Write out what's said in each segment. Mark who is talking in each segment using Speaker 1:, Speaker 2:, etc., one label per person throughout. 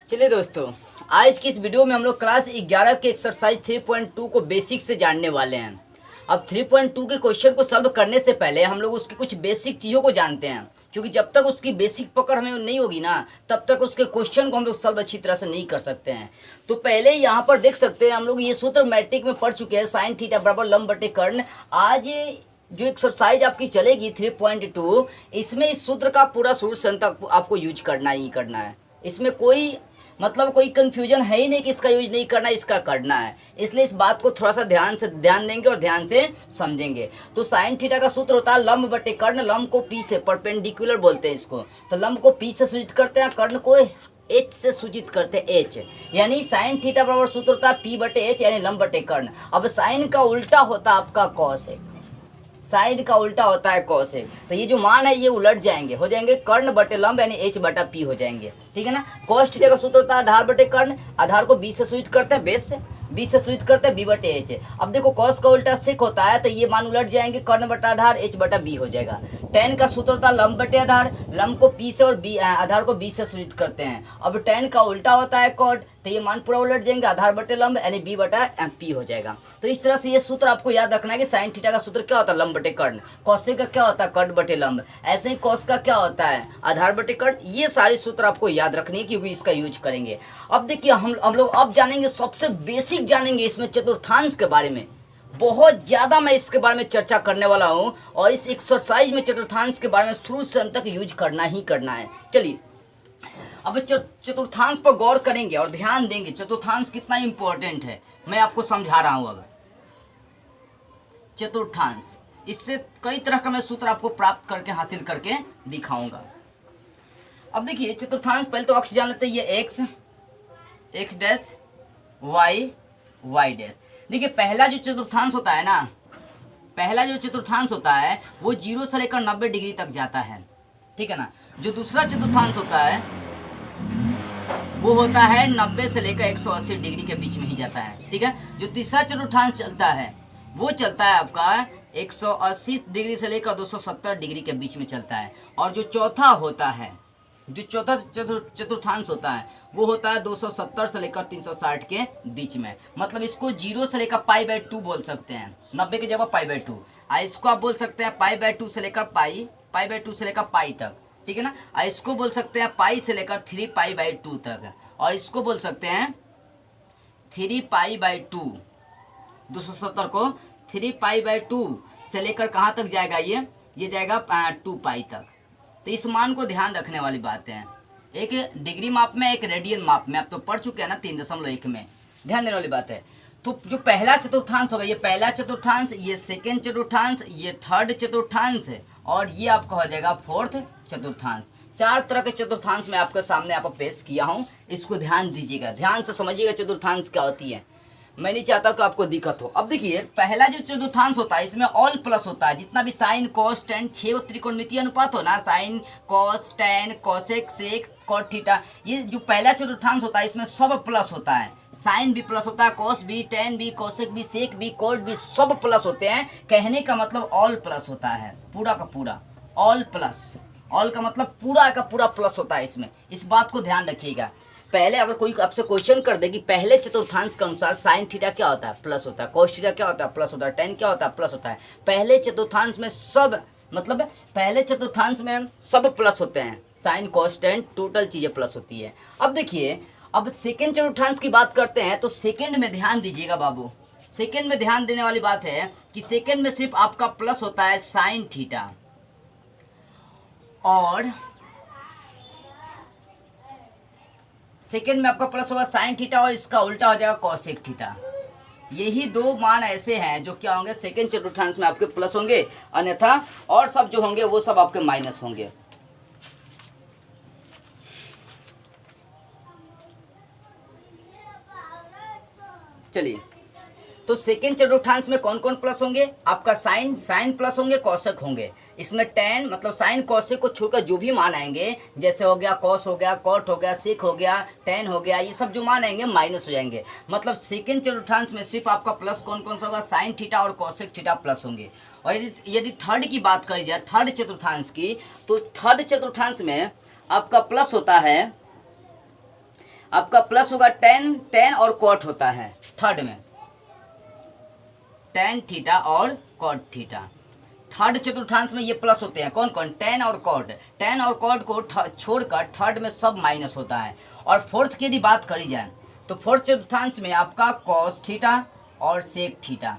Speaker 1: चलिए दोस्तों, आज की इस वीडियो में हम लोग क्लास 11 के एक्सरसाइज 3.2 को बेसिक से जानने वाले हैं। अब 3.2 के क्वेश्चन को सॉल्व करने से पहले हम लोग उसकी कुछ बेसिक चीज़ों को जानते हैं, क्योंकि जब तक उसकी बेसिक पकड़ हमें नहीं होगी ना, तब तक उसके क्वेश्चन को हम लोग सॉल्व अच्छी तरह से नहीं कर सकते हैं। तो पहले यहाँ पर देख सकते हैं हम लोग ये सूत्र मैट्रिक में पढ़ चुके हैं, साइन थीटा बराबर लंब बटे कर्ण। आज जो एक्सरसाइज आपकी चलेगी 3.2, इसमें इस सूत्र का पूरा शुरू से अंत तक आपको यूज करना ही करना है। इसमें कोई कोई कंफ्यूजन है ही नहीं कि इसका यूज नहीं करना, इसका करना है। इसलिए इस बात को थोड़ा सा ध्यान देंगे और ध्यान से समझेंगे। तो साइन थीटा का सूत्र होता है लंब बटे कर्ण। लंब को पी से, परपेंडिकुलर बोलते हैं इसको, तो लंब को पी से सूचित करते हैं, कर्ण को एच से सूचित करते हैं, एच। यानी साइन थीटा बराबर सूत्र होता है पी बटे एच, यानी लंब बटे कर्ण। अब साइन का उल्टा होता है आपका कॉस है, साइन का उल्टा होता है कॉस है, तो ये जो मान है ये उलट जाएंगे, हो जाएंगे कर्ण बटे लंब, यानी एच बटा पी हो जाएंगे। ठीक है ना। कॉस थीटा का सूत्र होता है आधार बटे कर्ण। आधार को बी से सूचित करते हैं, बेस से बी से सूचित करते हैं बी बटे एच। अब देखो कॉस का उल्टा सेक होता है, तो ये मान उलट जाएंगे, कर्ण बटा आधार एच बटा बी हो जाएगा। टेन का सूत्र होता है लंब बटे आधार। लंब को पी से और बी आधार को बी से सूचित करते हैं। अब टेन का उल्टा होता है कॉट, तो ये मान पूरा उलट जाएंगे, आधार बटे लंब यानी बी बटा पी हो जाएगा। तो इस तरह से ये सूत्र आपको याद रखना है कि साइन थीटा का सूत्र क्या होता है, लंब बटे कर्ण। कॉसेक का क्या होता है, कर्ण बटे लंब। ऐसे ही कॉस का क्या होता है, आधार बटे कर्ण। ये सारे सूत्र आपको याद रखने हैं, क्योंकि इसका यूज करेंगे। अब देखिए हम लोग अब जानेंगे, सबसे बेसिक जानेंगे इसमें चतुर्थांश के बारे में। बहुत ज़्यादा मैं इसके बारे में चर्चा करने वाला हूँ, और इस एक्सरसाइज में चतुर्थांश के बारे में शुरू से अंत तक यूज करना ही करना है। चलिए अब चतुर्थांश पर गौर करेंगे और ध्यान देंगे चतुर्थांश कितना इंपॉर्टेंट है। मैं आपको समझा रहा हूं। अब चतुर्थांश, इससे कई तरह का मैं सूत्र आपको प्राप्त करके हासिल करके दिखाऊंगा। अब देखिए चतुर्थांश, पहले तो अक्ष जान लेते हैं, ये x, x dash, y, y dash. देखिए पहला जो चतुर्थांश होता है ना, पहला जो चतुर्थांश होता है वो 0 से लेकर 90 डिग्री तक जाता है। ठीक है ना। जो दूसरा चतुर्थांश होता है वो होता है 90 से लेकर 180 डिग्री के बीच में ही जाता है। ठीक है। जो तीसरा चतुर्थांश चलता है वो चलता है आपका 180 डिग्री से लेकर 270 डिग्री के बीच में चलता है। और जो चौथा होता है, जो चौथा चतुर्थांश होता है वो होता है 270 से लेकर 360 के बीच में। मतलब इसको 0 से लेकर π/2 बोल सकते हैं, 90 की जगह π/2। इसको आप बोल सकते हैं π/2 से लेकर π/2 से लेकर पाई तक। ठीक है ना। इसको बोल सकते हैं पाई से लेकर 3π/2 तक, और इसको बोल सकते हैं 3π/2। 270 को 3π/2 से लेकर कहाँ तक जाएगा, ये जाएगा 2π तक। तो इस मान को ध्यान रखने वाली बात है। एक डिग्री माप में, एक रेडियन माप में, आप तो पढ़ चुके हैं ना 3.1 में। ध्यान देने वाली बात है। तो जो पहला चतुर्थांश होगा, ये पहला चतुर्थांश, ये सेकेंड चतुर्थांश, ये थर्ड चतुर्थांश, और ये आपका हो जाएगा फोर्थ चतुर्थांश। 4 तरह के चतुर्थांश मैं आपके सामने आप पेश किया हूँ। इसको ध्यान दीजिएगा, ध्यान से समझिएगा चतुर्थांश क्या होती है। मैं नहीं चाहता कि आपको दिक्कत हो। अब देखिए पहला जो चतुर्थांश होता है इसमें ऑल प्लस होता है, जितना भी साइन कॉस टेन 6 त्रिकोणमितीय अनुपात हो ना, sine cos tan cosec sec cot theta, ये जो पहला चतुर्थांश होता है इसमें सब प्लस होता है। साइन भी प्लस होता है, कॉस भी, टेन भी, कोसेक भी, सेक भी, कोट भी, सब प्लस होते हैं। कहने का मतलब ऑल प्लस होता है, पूरा का पूरा ऑल प्लस। ऑल का मतलब पूरा का पूरा प्लस होता है इसमें। इस बात को ध्यान रखिएगा। पहले अगर कोई आपसे क्वेश्चन कर दे कि पहले चतुर्थांश के अनुसार साइन थीटा क्या होता है, प्लस होता है, कोस थीटा क्या होता है, प्लस होता है, टेन क्या होता है, प्लस होता है। पहले चतुर्थांश में सब, मतलब पहले चतुर्थांश में सब प्लस होते हैं, साइन कॉस टेन टोटल चीजें प्लस होती है। अब देखिए अब सेकेंड चतुर्थांश की बात करते हैं, तो सेकेंड में ध्यान दीजिएगा बाबू। सेकेंड में ध्यान देने वाली बात है कि सेकेंड में सिर्फ आपका प्लस होता है साइन थीटा, और सेकेंड में आपका प्लस होगा साइन थीटा, और इसका उल्टा हो जाएगा कॉसेक थीटा। यही 2 मान ऐसे हैं जो क्या होंगे, सेकेंड चतुर्थांश में आपके प्लस होंगे, अन्यथा और सब जो होंगे वो सब आपके माइनस होंगे। चलिए तो सेकेंड चतुर्थांश में कौन कौन प्लस होंगे, आपका साइन प्लस होंगे, कौशिक होंगे। इसमें टेन मतलब साइन कौशिक को छोड़कर जो भी मान आएंगे, जैसे हो गया कॉस हो गया, कॉट हो गया, सेक हो गया, टेन हो गया, ये सब जो मान आएंगे माइनस हो जाएंगे। मतलब सेकेंड चतुर्थांश में सिर्फ आपका प्लस कौन कौन सा होगा, साइन थीटा और कौशिक थीटा प्लस होंगे। और यदि थर्ड की बात करी जाए, थर्ड चतुर्थांश की, तो थर्ड चतुर्थांश में आपका प्लस होता है आपका प्लस होगा टेन, टेन और कॉट होता है थर्ड में, टेन थीटा और कॉट थीटा। थर्ड चतुर्थांश में ये प्लस होते हैं, कौन कौन, टेन और कॉट। टेन और कॉट को छोड़कर थर्ड में सब माइनस होता है। और फोर्थ की यदि बात करी जाए तो फोर्थ चतुर्थांश में आपका कॉस थीटा और सेक थीटा,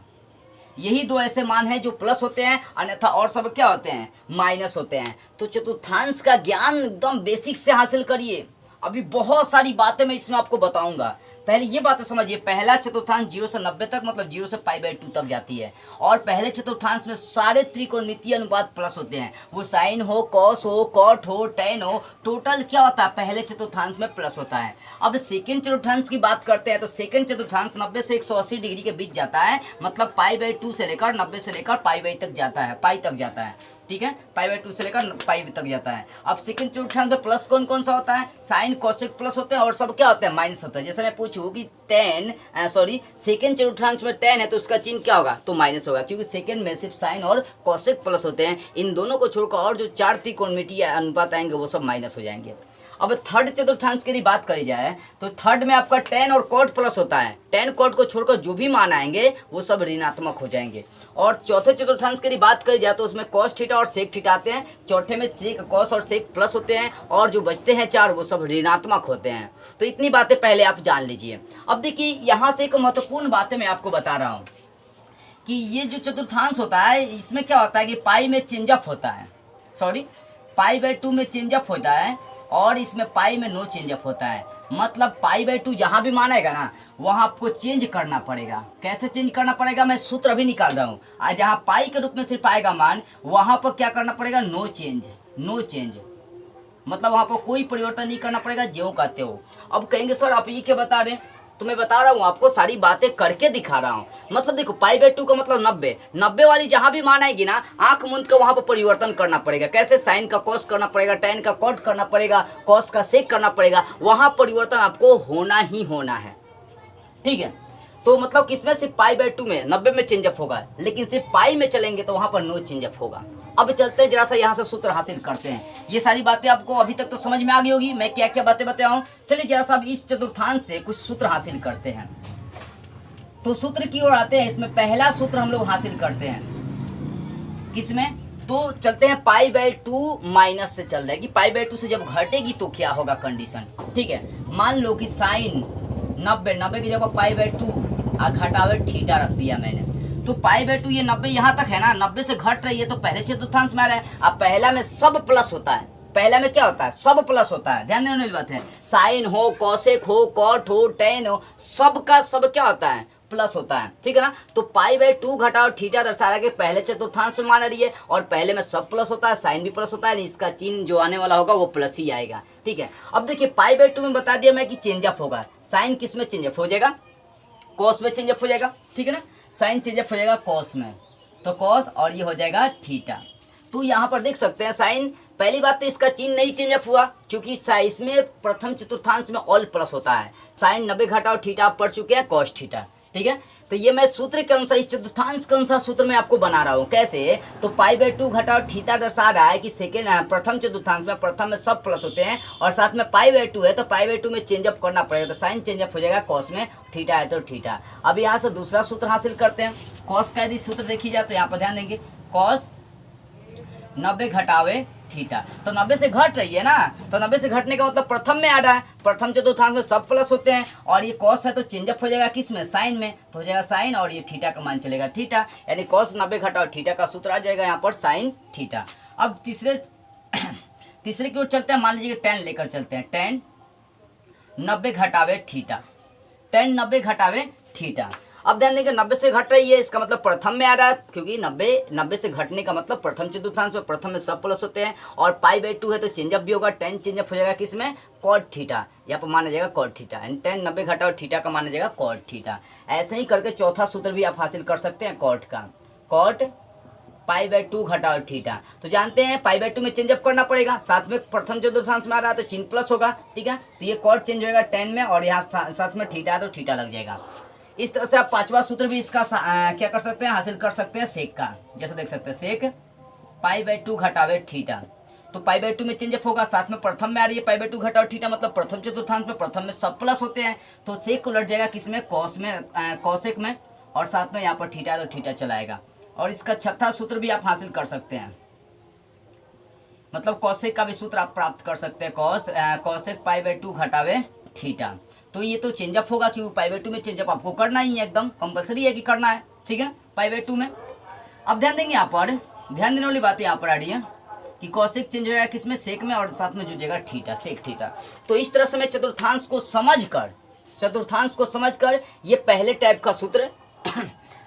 Speaker 1: यही दो ऐसे मान हैं जो प्लस होते हैं, अन्यथा और सब क्या होते हैं, माइनस होते हैं। तो चतुर्थांश का ज्ञान एकदम बेसिक से हासिल करिए। अभी बहुत सारी बातें मैं इसमें आपको बताऊंगा। पहले ये बातें समझिए, पहला चतुर्थांश 0 से 90 तक मतलब 0 से π/2 तक जाती है। और पहले चतुर्थांश में सारे त्रिकोणमितीय अनुपात प्लस होते हैं, वो साइन हो, कॉस हो, कॉट हो, टेन हो, टोटल क्या होता है, पहले चतुर्थांश में प्लस होता है। अब सेकंड चतुर्थांश की बात करते हैं तो सेकंड चतुर्थांश 90 से 180 डिग्री के बीच जाता है, मतलब π/2 से लेकर 90 से लेकर π तक जाता है, पाई तक जाता है, ठीक है, π/2 से लेकर पाई तक जाता है। अब सेकंड चतुर्थांश में प्लस कौन कौन सा होता है, साइन कोसेक प्लस होते हैं और सब क्या होते हैं, माइनस होता है। जैसे मैं पूछूं कि सेकंड चतुर्थांश में 10 है तो उसका चिन्ह क्या होगा, तो माइनस होगा, क्योंकि सेकंड में सिर्फ साइन और कोसेक प्लस होते हैं। इन दोनों को छोड़कर और जो 4 त्रिकोणमितीय अनुपात आएंगे वो सब माइनस हो जाएंगे। अब थर्ड चतुर्थांश की बात करी जाए तो थर्ड में आपका टेन और कॉट प्लस होता है, टेन कॉट को छोड़कर जो भी मान आएंगे वो सब ऋणात्मक हो जाएंगे। और चौथे चतुर्थांश की बात करी जाए तो उसमें कॉस थीटा और सेक थीटा आते हैं, चौथे में सेक कॉस और सेक प्लस होते हैं, और जो बचते हैं 4 वो सब ऋणात्मक होते हैं। तो इतनी बातें पहले आप जान लीजिए। अब देखिए यहाँ से एक महत्वपूर्ण बातें मैं आपको बता रहा हूँ कि ये जो चतुर्थांश होता है इसमें क्या होता है कि पाई में चेंजअप होता है, π/2 में चेंजअप होता है, और इसमें पाई में नो चेंजअप होता है। मतलब π/2 जहाँ भी मान आएगा ना वहाँ आपको चेंज करना पड़ेगा। कैसे चेंज करना पड़ेगा, मैं सूत्र अभी निकाल रहा हूँ। जहाँ पाई के रूप में सिर्फ आएगा मान, वहाँ पर क्या करना पड़ेगा, नो चेंज, नो चेंज, मतलब वहाँ पर कोई परिवर्तन नहीं करना पड़ेगा, ज्यों कहते हो। अब कहेंगे सर आप ये क्या बता रहे हैं, तो मैं बता रहा हूँ आपको, सारी बातें करके दिखा रहा हूँ। मतलब देखो π/2 का मतलब 90, 90 वाली जहाँ भी मान आएगी ना, आंख मूंद के वहाँ पर परिवर्तन करना पड़ेगा। कैसे, साइन का कॉस करना पड़ेगा, टेन का कॉट करना पड़ेगा, कॉस का सेक करना पड़ेगा, वहाँ परिवर्तन आपको होना ही होना है, ठीक है। तो मतलब किसमें, सिर्फ π/2 में 90 में चेंजअप होगा, लेकिन सिर्फ पाई में चलेंगे तो वहाँ पर नो चेंजअप होगा। अब चलते हैं जरा सा यहाँ से सूत्र हासिल करते हैं। ये सारी बातें आपको अभी तक तो समझ में आ गई होगी, मैं क्या क्या बातें बताया हूँ। चलिए जरा सा अब इस चतुर्थांश से कुछ सूत्र हासिल करते हैं। तो सूत्र की ओर आते हैं। इसमें पहला सूत्र हम लोग हासिल करते हैं किसमें, तो चलते हैं π/2 माइनस से चल रहा है कि π/2 से जब घटेगी तो क्या होगा कंडीशन, ठीक है। मान लो कि साइन 90 की जगह π/2 घटावे थीटा रख दिया मैंने, तो π/2 ये 90 यहाँ तक है ना, 90 से घट रही है तो पहले चतुर्थांश में आ रहा है। अब पहला में सब प्लस होता है, पहला में क्या होता है, सब प्लस होता है, ध्यान देने वाली बात है। साइन हो, कॉसेक हो, कॉट हो, टेन हो, सब का सब क्या होता है, प्लस होता है, ठीक है ना। तो π/2 घटाओ थीटा दर्शा रहा है कि पहले चतुर्थांश में मान रही है, और पहले में सब प्लस होता है, साइन भी प्लस होता है, इसका चिन्ह जो आने वाला होगा वो प्लस ही आएगा, ठीक है। अब देखिए π/2 में बता दिया मैं कि चेंजअप होगा, साइन किस में चेंजअप हो जाएगा, कॉस में चेंजअप हो जाएगा, ठीक है ना। साइन चेंजअप हो जाएगा कॉस में, तो कॉस और ये हो जाएगा थीटा। तो यहाँ पर देख सकते हैं साइन, पहली बात तो इसका चिन्ह नहीं चेंजअप हुआ क्योंकि इसमें प्रथम चतुर्थांश में ऑल प्लस होता है। साइन 90 घटाओ थीटा आप पढ़ चुके हैं, कॉस थीटा, ठीक है। तो ये मैं सूत्र के अनुसार, इस चतुर्थांश के अनुसार सूत्र मैं आपको बना रहा हूँ। कैसे, तो π/2 घटाओ थीटा दर्शा रहा है कि प्रथम चतुर्थांश में प्रथम में सब प्लस होते हैं, और साथ में π/2 है तो π/2 में चेंजअप करना पड़ेगा, तो साइन चेंजअप हो जाएगा कॉस में, थीटा है तो थीटा। अब यहाँ से दूसरा सूत्र हासिल करते हैं। कॉस का यदि सूत्र देखी जाए तो यहाँ पर ध्यान देंगे, कॉस 90 घटावे थीटा, तो 90 से घट रही है ना, तो 90 से घटने का मतलब प्रथम में आ रहा है, प्रथम चतुर्थांश में सब प्लस होते हैं, और ये कॉस है तो चेंजअप हो जाएगा किस में, साइन में, तो हो जाएगा साइन, और ये थीटा का मान चलेगा थीटा, यानी कॉस 90 घटाओ थीटा का सूत्र आ जाएगा यहाँ पर साइन थीटा। अब तीसरे की ओर चलते हैं। मान लीजिए टेन लेकर चलते हैं, टेन 90 घटावे थीटा, टेन 90 घटावे थीटा। अब ध्यान देंगे 90 से घट रही है, इसका मतलब प्रथम में आ रहा है, क्योंकि 90 से घटने का मतलब प्रथम चतुर्थांश में प्रथम में सब प्लस होते हैं, और π/2 है तो चेंजअप भी होगा, टेन चेंजअप हो जाएगा किसमें, कॉट थीटा, यहाँ पर माना जाएगा कॉट थीटा, यानी टेन 90 घटाओ थीटा का माना जाएगा कॉट थीटा। ऐसे ही करके चौथा सूत्र भी आप हासिल कर सकते हैं कॉट का, कॉट π/2 घटाओ थीटा। तो जानते हैं π/2 में चेंजअप करना पड़ेगा, साथ में प्रथम चतुर्थांश में आ रहा है तो चिन्ह प्लस होगा, ठीक है। तो ये कॉट चेंज होगा 10 में, और यहाँ साथ में थीटा है तो थीटा लग जाएगा। इस तरह से आप पांचवा सूत्र भी इसका क्या कर सकते हैं, हासिल कर सकते हैं सेक का। जैसे देख सकते हैं सेक π/2 घटावे थीटा, तो पाई बाई 2 में चेंजअप होगा। साथ में प्रथम में आ रही है पाई बाई 2 घटाओ थीटा, मतलब प्रथम चतुर्थांश में प्रथम में सब प्लस होते हैं, तो सेक उलट जाएगा किसमें, कॉस में, कॉसेक में, और साथ में यहाँ पर थीटा है तो थीटा चलाएगा। और इसका छठा सूत्र भी आप हासिल कर सकते हैं, मतलब कॉसेक का भी सूत्र आप प्राप्त कर सकते हैं, कॉसेक पाई बाई 2 घटावे थीटा। तो ये तो चेंजअप होगा क्योंकि पाई बाई 2 में चेंजअप आपको करना ही है, एकदम कंपलसरी है कि करना है, ठीक है, पाई बाई 2 में। अब ध्यान देंगे यहाँ पर, ध्यान देने वाली बात यहाँ पर आ रही है कि कॉसेक चेंज हो जाएगा किसमें, सेक में, और साथ में जुड़ेगा थीटा, सेक थीटा। तो इस तरह से मैं चतुर्थांश को समझकर ये पहले टाइप का सूत्र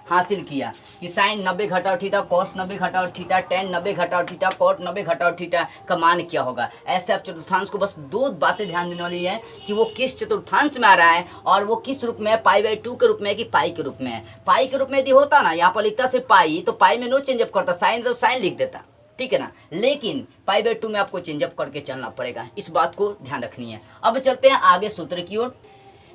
Speaker 1: हासिल किया कि साइन 90 घटाओ थीटा, कॉस 90 घटाओ थीटा, टेन 90 घटाओ थीटा, कॉट 90 घटाओ थीटा का मान क्या होगा। ऐसे आप चतुर्थांश को बस दो बातें ध्यान देने वाली है कि वो किस चतुर्थांश में आ रहा है और वो किस रूप में है, पाई बाई 2 के रूप में है कि पाई के रूप में है। पाई के रूप में यदि होता ना, यहाँ पर लिखता सिर्फ पाई, तो पाई में नो चेंजअप करता, साइन तो साइन लिख देता, ठीक है ना। लेकिन पाई बाई 2 में आपको चेंजअप करके चलना पड़ेगा, इस बात को ध्यान रखनी है। अब चलते हैं आगे सूत्र की ओर।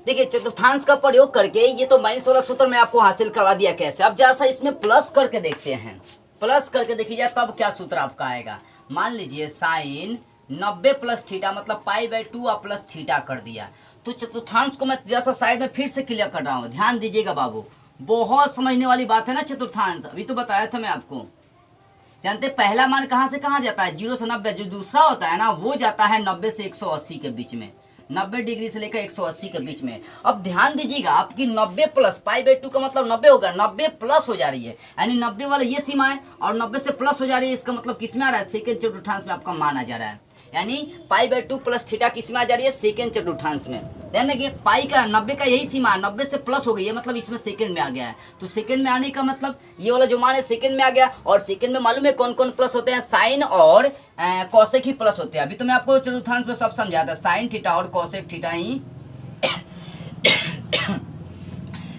Speaker 1: देखिए चतुर्थांश का प्रयोग करके ये तो माइनस वाला सूत्र मैं आपको हासिल करवा दिया कैसे। अब जरा सा इसमें प्लस करके देखते हैं, प्लस करके देखिए जाए तब क्या सूत्र आपका आएगा। मान लीजिए साइन 90 प्लस थीटा, मतलब पाई बाई 2 आप प्लस थीटा कर दिया। तो चतुर्थांश को मैं जरा सा साइड में फिर से क्लियर कर रहा हूँ, ध्यान दीजिएगा बाबू, बहुत समझने वाली बात है ना चतुर्थांश। अभी तो बताया था मैं आपको, जानते पहला मान कहाँ से कहाँ जाता है, 0 से 90। जो दूसरा होता है ना वो जाता है 90 से 180 के बीच में, 90 डिग्री से लेकर 180 के बीच में। अब ध्यान दीजिएगा आपकी 90 प्लस, पाई बाई 2 का मतलब 90 होगा, 90 प्लस हो जा रही है, यानी 90 वाला ये सीमा है और 90 से प्लस हो जा रही है। इसका मतलब किस में आ रहा है, सेकेंड चतुर्थांश में आपका मान आ जा रहा है, यानी पाई बाई 2 प्लस थीटा किस में आ जा रही है, सेकेंड चतुर्थांश में। ध्यान रखिए पाई का 90 का यही सीमा, 90 से प्लस हो गई है, मतलब इसमें सेकंड में आ गया है। तो सेकंड में आने का मतलब ये वाला जो मान है सेकंड में आ गया। और सेकंड में मालूम है कौन कौन प्लस होते हैं, साइन और कॉसेक ही प्लस होते हैं। अभी तो मैं आपको चतुर्थांश में सब समझाया था, साइन थीटा और कॉसेक थीटा ही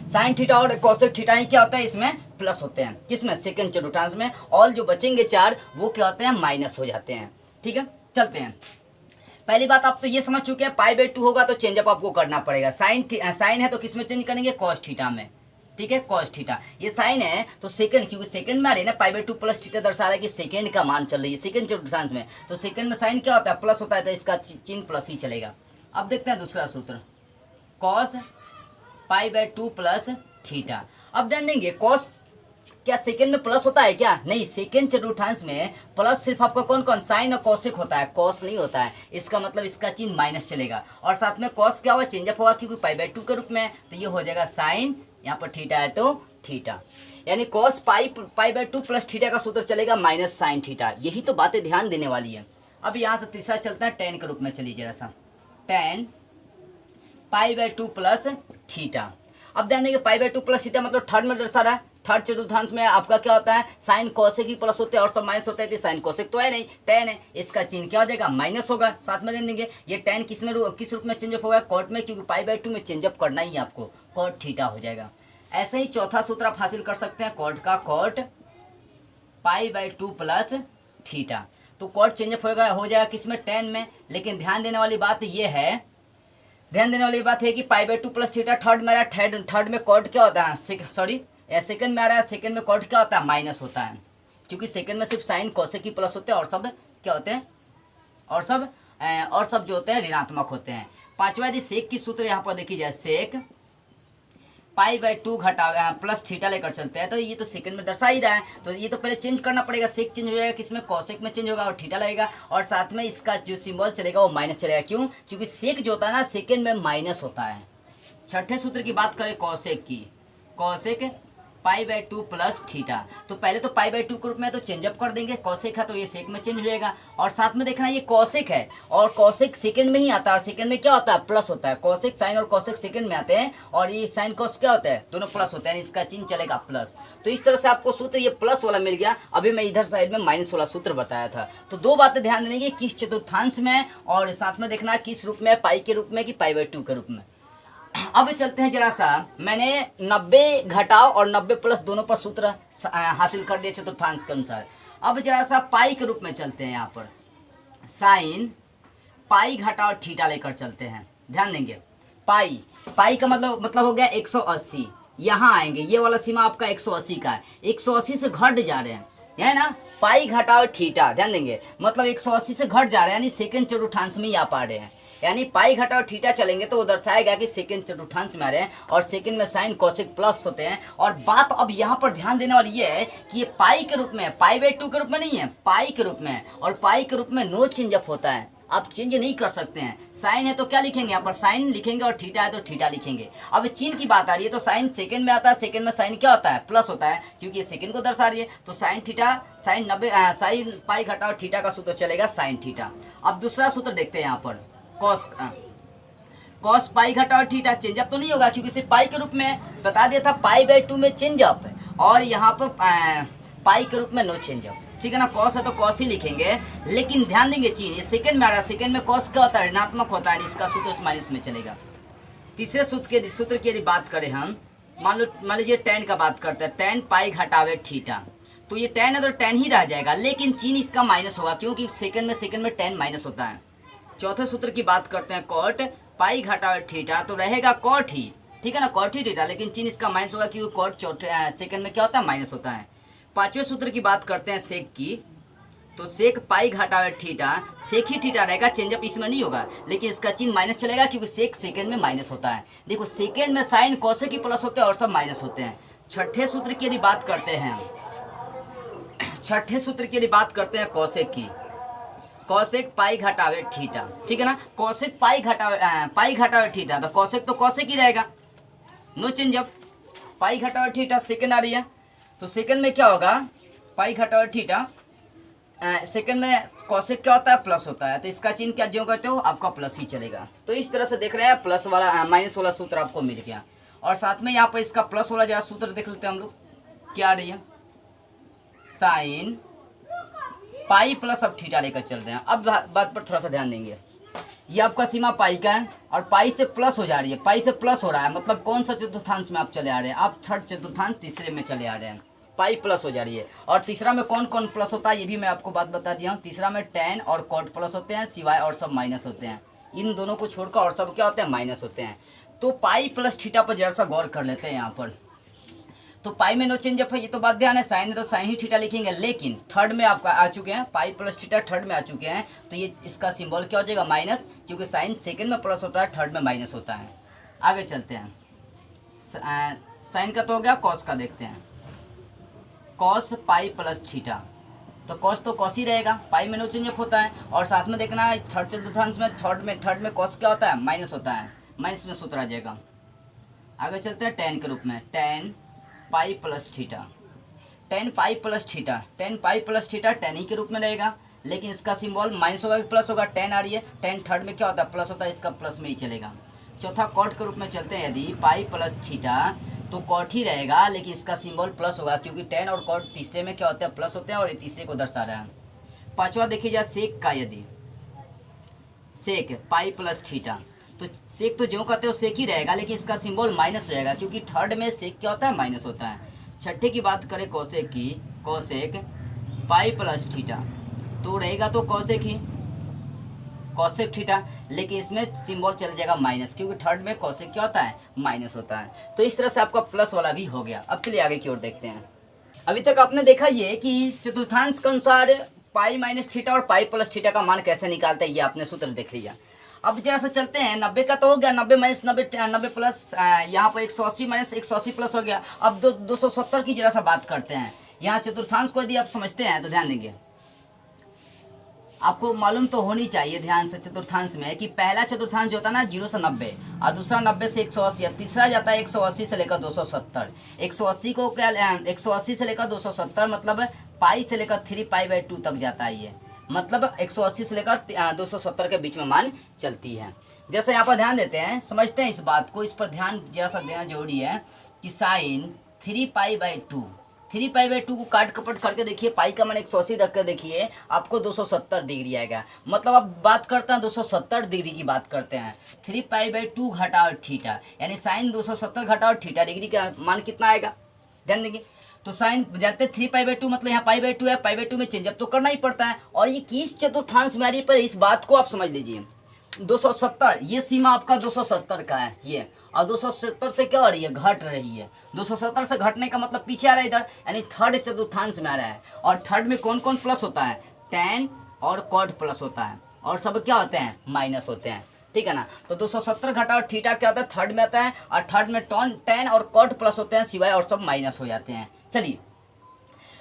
Speaker 1: साइन थीटा और कॉसेक थीटा ही क्या होता है, इसमें प्लस होते हैं, किसमें, सेकंड चतुर्थांश में। और जो बचेंगे 4 वो क्या होते हैं, माइनस हो जाते हैं, ठीक है। चलते हैं, पहली बात आप तो ये समझ चुके हैं, पाई बाई 2 होगा तो चेंजअप आपको करना पड़ेगा। साइन है तो किस में चेंज करेंगे, कॉस थीटा में, ठीक है, कॉस थीटा। ये साइन है तो सेकंड, क्योंकि सेकंड में आ रही है ना, पाई बाई 2 प्लस थीटा दर्शा रहा है कि सेकंड का मान चल रही है, सेकंड चतुर्थांश में। तो सेकंड में साइन क्या होता है, प्लस होता है, तो इसका चिन्ह प्लस ही चलेगा। अब देखते हैं दूसरा सूत्र, cos pi by 2 plus theta. अब ध्यान देंगे कॉस क्या सेकंड में प्लस होता है क्या, नहीं, सेकंड चतुर्थांश में प्लस सिर्फ आपका कौन कौन, साइन और कॉसेक होता है, कॉस नहीं होता है। इसका मतलब इसका चिन्ह माइनस चलेगा। और साथ में कॉस क्या होगा, चेंजअप होगा क्योंकि पाई बाई 2 के रूप में है, तो ये हो जाएगा साइन, यहाँ पर थीटा है तो थीटा, यानी cos pi by 2 plus theta का सूत्र चलेगा माइनस साइन थीटा। यही तो बातें ध्यान देने वाली है। अब यहाँ से तीसरा चलता है टेन के रूप में, चलिए जरा सा, ten pi by 2 plus theta. अब ध्यान देंगे पाई बाई 2 प्लस थीटा मतलब थर्ड में दर्शा रहा है, थर्ड चतुर्थांश में आपका क्या होता है, साइन कॉसेक ही प्लस होते हैं और सब माइनस होते हैं, साइन कॉसेक तो है नहीं, टेन है, इसका चिन्ह क्या हो जाएगा, माइनस होगा। साथ में देंगे ये टेन किस रूप में चेंजअप होगा, कॉट में, क्योंकि पाई बाई 2 में चेंजअप करना ही है आपको, कॉट थीटा हो जाएगा। ऐसे ही चौथा सूत्र आप हासिल कर सकते हैं, कॉट का, cot pi by 2 plus theta. तो कॉट चेंजअप हो जाएगा किसमें, टेन में। लेकिन ध्यान देने वाली बात यह है, ध्यान देने वाली बात है कि पाई बाई 2 प्लस थीटा थर्ड में आ रहा है, थर्ड में कॉट क्या होता है, सेकंड में आ रहा है, सेकंड में कॉट क्या होता है, माइनस होता है, क्योंकि सेकंड में सिर्फ साइन कॉसेक की प्लस होते हैं और सब क्या होते हैं, और सब जो होते हैं ऋणात्मक होते हैं। पांचवा यदि सेक की सूत्र यहाँ पर देखी जाए, सेक पाई बाई 2 घटा प्लस थीटा लेकर चलते हैं, तो ये तो सेकंड में दर्शा ही रहा है, तो ये तो पहले चेंज करना पड़ेगा, सेक चेंज हो जाएगा किसमें, कॉसेक में चेंज होगा और थीटा लगेगा, और साथ में इसका जो सिंबल चलेगा वो माइनस चलेगा। क्यों, क्योंकि सेक जो होता है ना सेकंड में माइनस होता है। छठे सूत्र की बात करें कॉसेक की, cosec pi by 2 plus theta. तो पहले तो पाई बाई 2 के रूप में तो चेंजअप कर देंगे, कॉसेक है तो ये सेक में चेंज हो जाएगा। और साथ में देखना ये कॉसेक है और कॉसेक सेकंड में ही आता है, और सेकंड में क्या होता है, प्लस होता है। कॉसेक साइन और कॉसेक सेकंड में आते हैं और ये साइन कॉस क्या होता है, दोनों प्लस होते हैं, इसका चिन्ह चलेगा प्लस। तो इस तरह से आपको सूत्र ये प्लस वाला मिल गया। अभी मैं इधर साइड में माइनस वाला सूत्र बताया था। तो दो बातें ध्यान देने की, किस चतुर्थांश में और साथ में देखना किस रूप में, पाई के रूप में कि पाई बाई 2 के रूप में। अब चलते हैं जरा सा, मैंने 90 घटाओ और 90 प्लस दोनों पर सूत्र हासिल कर दिए चतुर्थांश के अनुसार। अब जरा सा पाई के रूप में चलते हैं, यहाँ पर साइन पाई घटाओ थीटा लेकर चलते हैं। ध्यान देंगे पाई का मतलब हो गया 180, यहाँ आएंगे, ये वाला सीमा आपका 180 का है, 180 से घट जा रहे हैं, है ना, पाई घटाओ थीटा, ध्यान देंगे, मतलब 180 से घट जा रहे हैं, यानी सेकंड चतुर्थांश में ही आ पा रहे हैं। यानी पाई घटाओ थीटा चलेंगे तो वो दर्शाएगा कि सेकंड चतुर्थांश में आ रहे हैं, और सेकंड में साइन कोसेक प्लस होते हैं। और बात अब यहाँ पर ध्यान देने वाली ये है कि ये पाई के रूप में, पाई बाई 2 के रूप में नहीं है, पाई के रूप में, और पाई के रूप में नो चेंज अप होता है, आप चेंज नहीं कर सकते हैं। साइन है तो क्या लिखेंगे, यहाँ पर साइन लिखेंगे, और थीटा है तो थीटा लिखेंगे। अब चिन्ह की बात आ रही है तो साइन सेकंड में आता है, सेकंड में साइन क्या होता है, प्लस होता है, क्योंकि ये सेकंड को दर्शा रही है। तो sine theta, sine 90, sine pi घटाओ थीटा का सूत्र चलेगा साइन थीटा। अब दूसरा सूत्र देखते हैं यहाँ पर, कॉस, कॉस पाई घटाओ थीटा, चेंज अप तो नहीं होगा क्योंकि सिर्फ पाई के रूप में बता दिया था, पाई बाई 2 में चेंज अप, और यहाँ पर पाई के रूप में नो चेंज अप, ठीक है ना। कॉस है तो कॉस ही लिखेंगे, लेकिन ध्यान देंगे चीज, ये सेकंड में आ रहा है, सेकंड में कॉस क्या होता है, ऋणात्मक होता है, इसका सूत्र माइनस में चलेगा। तीसरे सूत्र की यदि बात करें हम, मान लीजिए टेन का बात करते हैं, टेन पाई घटावे थीटा, तो ये टेन है तो टेन ही रह जाएगा, लेकिन चिन्ह इसका माइनस होगा क्योंकि सेकंड में टेन माइनस होता है। चौथे सूत्र की बात करते हैं, कॉट पाई घटावे थीटा, तो रहेगा कॉट ही, ठीक है ना, कॉट ही थीटा, लेकिन चिन्ह इसका माइनस होगा क्योंकि कॉट सेकंड में क्या होता है, माइनस होता है। पांचवें सूत्र की बात करते हैं सेक की, तो सेक पाई घटावे थीटा, सेक ही थीटा रहेगा, चेंजअप इसमें नहीं होगा, लेकिन इसका चिन्ह माइनस चलेगा क्योंकि सेक सेकंड में माइनस होता है। देखो सेकंड में साइन कोसेक की प्लस होते हैं और सब माइनस होते हैं। छठे सूत्र की यदि बात करते हैं, छठे सूत्र की यदि बात करते हैं कोसेक की, कोसेक पाई घटावे थीटा, ठीक है ना, कोसेक पाई घटावे थीटा, तो कोसेक ही रहेगा, नो चेंजअप, पाई घटावे थीटा सेकंड आ रही है, तो सेकंड में क्या होगा, पाई घटावे थीटा, सेकंड में कोसेक क्या होता है, प्लस होता है, तो इसका चिन्ह क्या जो कहते हो, आपका प्लस ही चलेगा। तो इस तरह से देख रहे हैं, प्लस वाला माइनस वाला सूत्र आपको मिल गया, और साथ में यहाँ पर इसका प्लस वाला जरा सूत्र देख लेते हैं हम लोग, क्या आ रही है, साइन पाई प्लस अब थीटा लेकर चल रहे हैं। अब बात पर थोड़ा सा ध्यान देंगे, ये आपका सीमा पाई का है और पाई से प्लस हो जा रही है, पाई से प्लस हो रहा है, मतलब कौन सा चतुर्थांश में आप चले आ रहे हैं, आप थर्ड चतुर्थांश तीसरे में चले आ रहे हैं, पाई प्लस हो जा रही है। और तीसरा में कौन कौन प्लस होता है ये भी मैं आपको बात बता दिया हूँ, तीसरा में टेन और कॉट प्लस होते हैं, सिवाय और सब माइनस होते हैं, इन दोनों को छोड़कर और सब क्या होते हैं, माइनस होते हैं। तो पाई प्लस थीटा पर जरा सा गौर कर लेते हैं यहाँ पर, तो पाई में नो चेंज अप है, ये तो बात ध्यान है, साइन है तो साइन ही थीटा लिखेंगे, लेकिन थर्ड में आपका आ चुके हैं, पाई प्लस थीटा थर्ड में आ चुके हैं, तो ये इसका सिंबल क्या हो जाएगा, माइनस, क्योंकि साइन सेकंड में प्लस होता है, थर्ड में माइनस होता है। आगे चलते हैं, साइन का तो हो गया, कॉस का देखते हैं, कॉस पाई प्लस थीटा, तो कॉस तो कॉस ही रहेगा, पाई में नो चेंज अप होता है, और साथ में देखना है थर्ड चतुर्थांश में, थर्ड में कॉस क्या होता है, माइनस होता है, माइनस में सूत्र आ जाएगा। आगे चलते हैं टेन के रूप में, tan pi plus theta, tan pi plus theta, tan pi plus theta tan ही के रूप में रहेगा, लेकिन इसका सिंबल माइनस होगा कि प्लस होगा, टेन आ रही है, टेन थर्ड में क्या होता है, प्लस होता है, इसका प्लस में ही चलेगा। चौथा कॉट के रूप में चलते हैं, यदि पाई प्लस थीटा, तो कॉट ही रहेगा, लेकिन इसका सिंबल प्लस होगा क्योंकि टेन और कॉट तीसरे में क्या होता है, प्लस होते हैं, और ये तीसरे को दर्शा रहा है। पाँचवा देखिए जाए सेक का, यदि सेक पाई प्लस थीटा, तो सेक तो जो कहते हो सेक ही रहेगा, लेकिन इसका सिंबल माइनस रहेगा क्योंकि थर्ड में सेक क्या होता है, माइनस होता है। छठे की बात करें कोसेक की, कोसेक पाई प्लस थीटा, तो रहेगा तो कोसेक ही, कोसेक थीटा, लेकिन इसमें सिंबल चल जाएगा माइनस क्योंकि थर्ड में कोसेक क्या होता है, माइनस होता है। तो इस तरह से आपका प्लस वाला भी हो गया। अब चलिए आगे की ओर देखते हैं। अभी तक आपने देखा ये कि चतुर्थांश के अनुसार पाई माइनस थीटा और पाई प्लस थीटा का मान कैसे निकालते हैं, ये आपने सूत्र देख लिया। अब जरा सा चलते हैं, 90 का तो हो गया, 90 माइनस 90 प्लस, यहाँ पर 180 माइनस 180 प्लस हो गया। अब 270 की जरा सा बात करते हैं। यहाँ चतुर्थांश को यदि आप समझते हैं तो ध्यान देंगे, आपको मालूम तो होनी चाहिए ध्यान से चतुर्थांश में कि पहला चतुर्थांश जो होता है ना 0 से 90, और दूसरा 90 से 180, तीसरा जाता है 180 से लेकर 270। 180 को क्या, 180 से लेकर 270 मतलब पाई से लेकर 3 पाई बाई 2 तक जाता है, ये मतलब 180 से लेकर 270 के बीच में मान चलती है। जैसे यहाँ पर ध्यान देते हैं, समझते हैं इस बात को, इस पर ध्यान जरा सा देना जरूरी है कि sine 3 pi by 2, 3 pi by 2 को काट कपट करके देखिए, पाई का मान 180 रख कर देखिए, आपको 270 डिग्री आएगा। मतलब अब बात करते हैं 270 डिग्री की बात करते हैं, 3 पाई बाई 2 घटाओ थीटा, यानी साइन 270 घटाओ थीटा डिग्री का मान कितना आएगा, ध्यान देंगे। तो साइन जानते हैं 3 पाई बाई 2 मतलब यहाँ पाई बाई 2 है, पाई बाई 2 में चेंजअप तो करना ही पड़ता है, और ये किस चतुर्थांश में आ रही है, पर इस बात को आप समझ लीजिए, 270, ये सीमा आपका 270 का है ये, और 270 से क्या हो रही है, घट रही है। 270 से घटने का मतलब पीछे आ रहा है इधर, यानी थर्ड चतुर्थांश में आ रहा है। और थर्ड में कौन कौन प्लस होता है, tan और cot प्लस होता है, और सब क्या होते हैं, माइनस होते हैं, ठीक है ना। तो 270 घटा और थीटा क्या होता है, थर्ड में आता है, और थर्ड में tan और cot प्लस होते हैं सिवाय, और सब माइनस हो जाते हैं। चलिए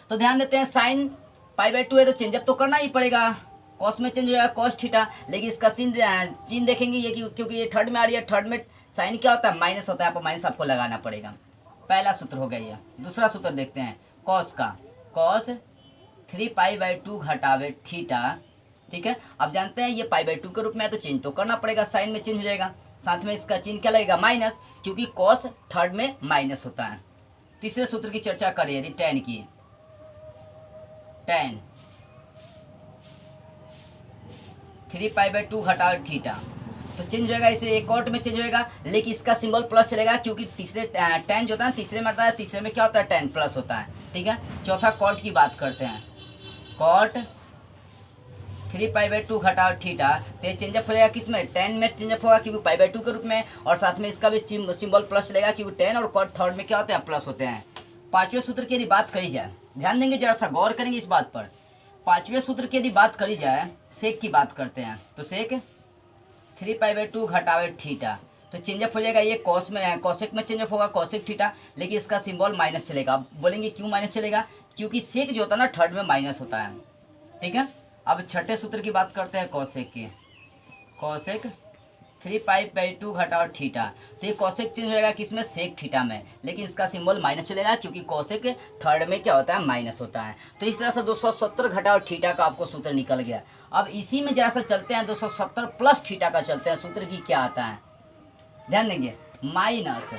Speaker 1: तो ध्यान देते हैं, साइन π/2 है तो चेंजअप तो करना ही पड़ेगा, कॉस में चेंज हो जाएगा cos थीटा, लेकिन इसका चिन्ह देखेंगे ये क्योंकि ये थर्ड में आ रही है, थर्ड में साइन क्या होता है, माइनस होता है, आपको माइनस आपको लगाना पड़ेगा। पहला सूत्र हो गया ये। दूसरा सूत्र देखते हैं कॉस का, कॉस 3π/2 घटावे थीटा, ठीक है। अब जानते हैं ये π/2 के रूप में है तो चेंज तो करना पड़ेगा, साइन में चेंज हो जाएगा, साथ में इसका चिन्ह क्या लगेगा, माइनस, क्योंकि कॉस थर्ड में माइनस होता है। तीसरे सूत्र की चर्चा करें यदि tan की, tan 3π/2 घटा थीटा तो चेंज हो जाएगा, इसे एक cot में चेंज होएगा, लेकिन इसका सिंबल प्लस चलेगा क्योंकि तीसरे tan जो होता है तीसरे में आता है, तीसरे में क्या होता है, tan प्लस होता है, ठीक है। चौथा cot की बात करते हैं, cot 3π/2 घटा थीटा, तो ये चेंजअप हो जाएगा किस में, tan में चेंजअप होगा क्योंकि π/2 के रूप में, और साथ में इसका भी सिंबल प्लस चलेगा क्योंकि tan और cot थर्ड में क्या होते हैं, प्लस होते हैं। पांचवें सूत्र की यदि बात करी जाए, ध्यान देंगे जरा सा, गौर करेंगे इस बात पर। पांचवें सूत्र की यदि बात करी जाए, सेक की बात करते हैं, तो सेक 3π/2 घटावे थीटा, तो चेंजअप हो जाएगा, ये कॉस में कॉसेक में चेंजअप होगा, कॉसेक थीटा, लेकिन इसका सिंबल माइनस चलेगा। अब बोलेंगे क्यों माइनस चलेगा, क्योंकि सेक जो होता है ना थर्ड में माइनस होता है, ठीक है। अब छठे सूत्र की बात करते हैं कॉसेक की, कॉसेक 3π/2 घटाओ थीटा, तो ये कॉसेक चेंज हो जाएगा किसमें, सेक थीटा में, लेकिन इसका सिंबल माइनस चलेगा क्योंकि कॉसेक थर्ड में क्या होता है, माइनस होता है। तो इस तरह से 270 घटाओ थीटा का आपको सूत्र निकल गया। अब इसी में जरा सा चलते हैं, 270 प्लस थीटा का चलते हैं, सूत्र की क्या आता है, ध्यान देंगे, माइनस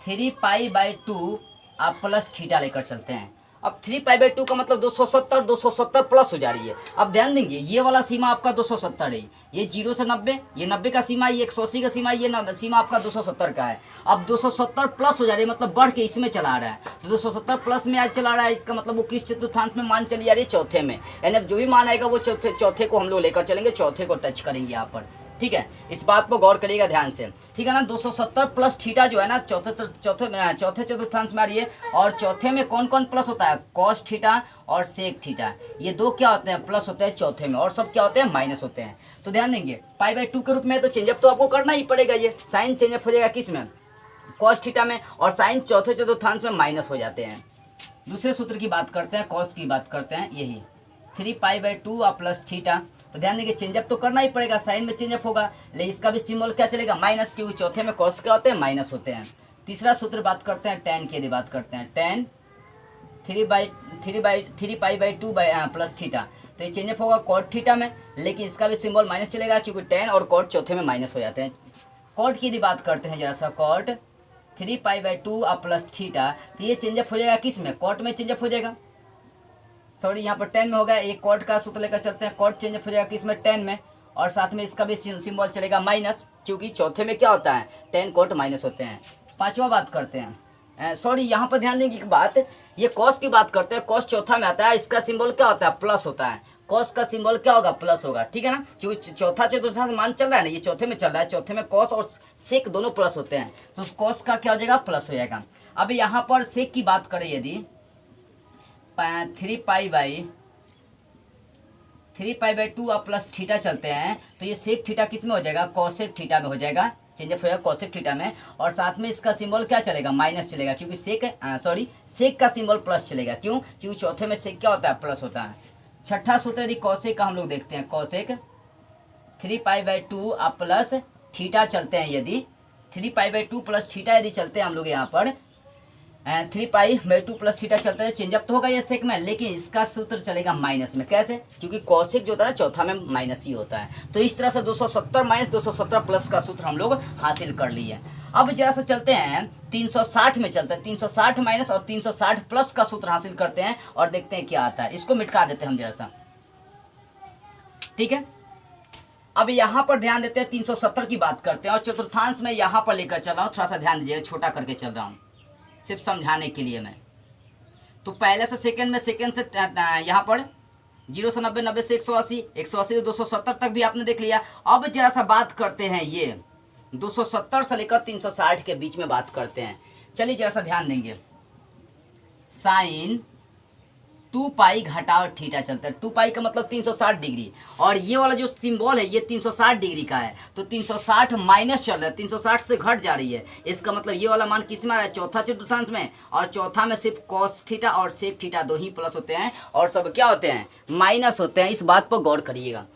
Speaker 1: 3π/2 आप प्लस थीटा लेकर चलते हैं। अब 3π/2 का मतलब 270 प्लस हो जा रही है। अब ध्यान देंगे ये वाला सीमा आपका 270 है, ये 0 से 90, ये 90 का सीमा, ये 180 का सीमा, ये सीमा आपका 270 का है। अब 270 प्लस हो जा रही है, मतलब बढ़ के इसमें चला आ रहा है, तो 270 प्लस में आज चला रहा है, इसका मतलब वो किस चतुर्थांश में मान चली जा रही है, चौथे में, यानी अब जो भी मान आएगा वो चौथे को हम लोग लेकर चलेंगे, चौथे को टच करेंगे यहाँ पर, ठीक है। इस बात पर गौर करिएगा ध्यान से, ठीक है ना। 270 प्लस थीटा जो है ना चौथे चतुर्थांश में आ रही है, और चौथे में कौन कौन प्लस होता है, कॉस थीटा और सेक थीटा, ये दो क्या होते हैं, प्लस होते हैं चौथे में, और सब क्या होते हैं, माइनस होते हैं। तो ध्यान देंगे π/2 के रूप में तो चेंजअप तो आपको करना ही पड़ेगा, ये साइन चेंजअप हो जाएगा किस में, कॉस थीटा में, और साइन चौथे चतुर्थांश में माइनस हो जाते हैं। दूसरे सूत्र की बात करते हैं, कॉस की बात करते हैं, यही 3π/2 और प्लस थीटा, तो ध्यान देंगे चेंजअप तो करना ही पड़ेगा, साइन में चेंजअप होगा, लेकिन इसका भी सिंबल क्या चलेगा, माइनस, क्योंकि चौथे में कॉस क्या होते हैं, माइनस होते हैं। तीसरा सूत्र बात करते हैं tan की, यदि बात करते हैं tan 3π/2 प्लस थीटा, तो ये चेंजअप होगा cot थीटा में, लेकिन इसका भी सिंबल माइनस चलेगा क्योंकि tan और cot चौथे में माइनस हो जाते हैं। cot की यदि बात करते हैं जरा सा, cot 3π/2 प्लस थीटा, तो ये चेंजअप हो जाएगा किस में, cot में चेंजअप हो जाएगा, सॉरी यहाँ पर tan में होगा, एक cot का सूत्र लेकर चलते हैं, cot चेंजअप हो जाएगा किसमें, tan में, और साथ में इसका भी सिंबल चलेगा माइनस, क्योंकि चौथे में क्या होता है, tan cot माइनस होते हैं। पांचवा बात करते हैं, सॉरी यहाँ पर ध्यान देंगे एक बात, ये cos की बात करते हैं, cos चौथा में आता है, इसका सिंबल क्या होता है, प्लस होता है, cos का सिंबल क्या होगा, प्लस होगा, ठीक है ना, क्योंकि चौथा चतुर्थांश मान चल रहा है ना, ये चौथे में चल रहा है, चौथे में cos और sec दोनों प्लस होते हैं, तो cos का क्या हो जाएगा, प्लस हो जाएगा। अब यहाँ पर sec की बात करें यदि 3π/2 और प्लस थीटा चलते हैं, तो ये सेक थीटा किस में हो जाएगा, कॉसेक थीटा में हो जाएगा, चेंजअप हो जाएगा कॉसेक थीटा में, और साथ में इसका सिंबल क्या चलेगा, माइनस चलेगा, क्योंकि सेक का सिंबल प्लस चलेगा, क्यों, क्योंकि चौथे में सेक क्या होता है, प्लस होता है। छठा सूत्र यदि कॉसेक का हम लोग देखते हैं, कॉसेक 3π/2 और प्लस थीटा चलते हैं, यदि 3π/2 प्लस थीटा यदि चलते हैं हम लोग यहाँ पर 3π/2 प्लस थीटा चलता है, चेंजअप तो होगा ये सेक में, लेकिन इसका सूत्र चलेगा माइनस में, कैसे, क्योंकि कॉसेक जो होता है चौथा में माइनस ही होता है। तो इस तरह से 270 माइनस 270 प्लस का सूत्र हम लोग हासिल कर लिए। अब जरा सा चलते हैं 360 में, चलते हैं 360 माइनस और 360 प्लस का सूत्र हासिल करते हैं और देखते हैं क्या आता है, इसको मिटका देते हैं हम जरा सा, ठीक है। अब यहाँ पर ध्यान देते हैं 370 की बात करते हैं, और चतुर्थांश में यहाँ पर लेकर चल रहा हूँ, थोड़ा सा ध्यान दीजिए, छोटा करके चल रहा हूँ सिर्फ समझाने के लिए मैं। तो पहले से सेकंड में, सेकंड से यहाँ पर 0 से 90, 90 से 180, 180 से 270 तक भी आपने देख लिया। अब जरा सा बात करते हैं ये 270 से लेकर 360 के बीच में बात करते हैं। चलिए जरा सा ध्यान देंगे, साइन 2 पाई घटाओ थीटा चलता है। 2 पाई का मतलब 360 डिग्री, और ये वाला जो सिंबल है ये 360 डिग्री का है, तो 360 माइनस चल रहा है, 360 से घट जा रही है। इसका मतलब ये वाला मान किस में आ रहा है, चौथा चतुर्थांश में, और चौथा में सिर्फ कॉस थीटा और सेक थीटा दो ही प्लस होते हैं, और सब क्या होते हैं, माइनस होते हैं। इस बात पर गौर करिएगा।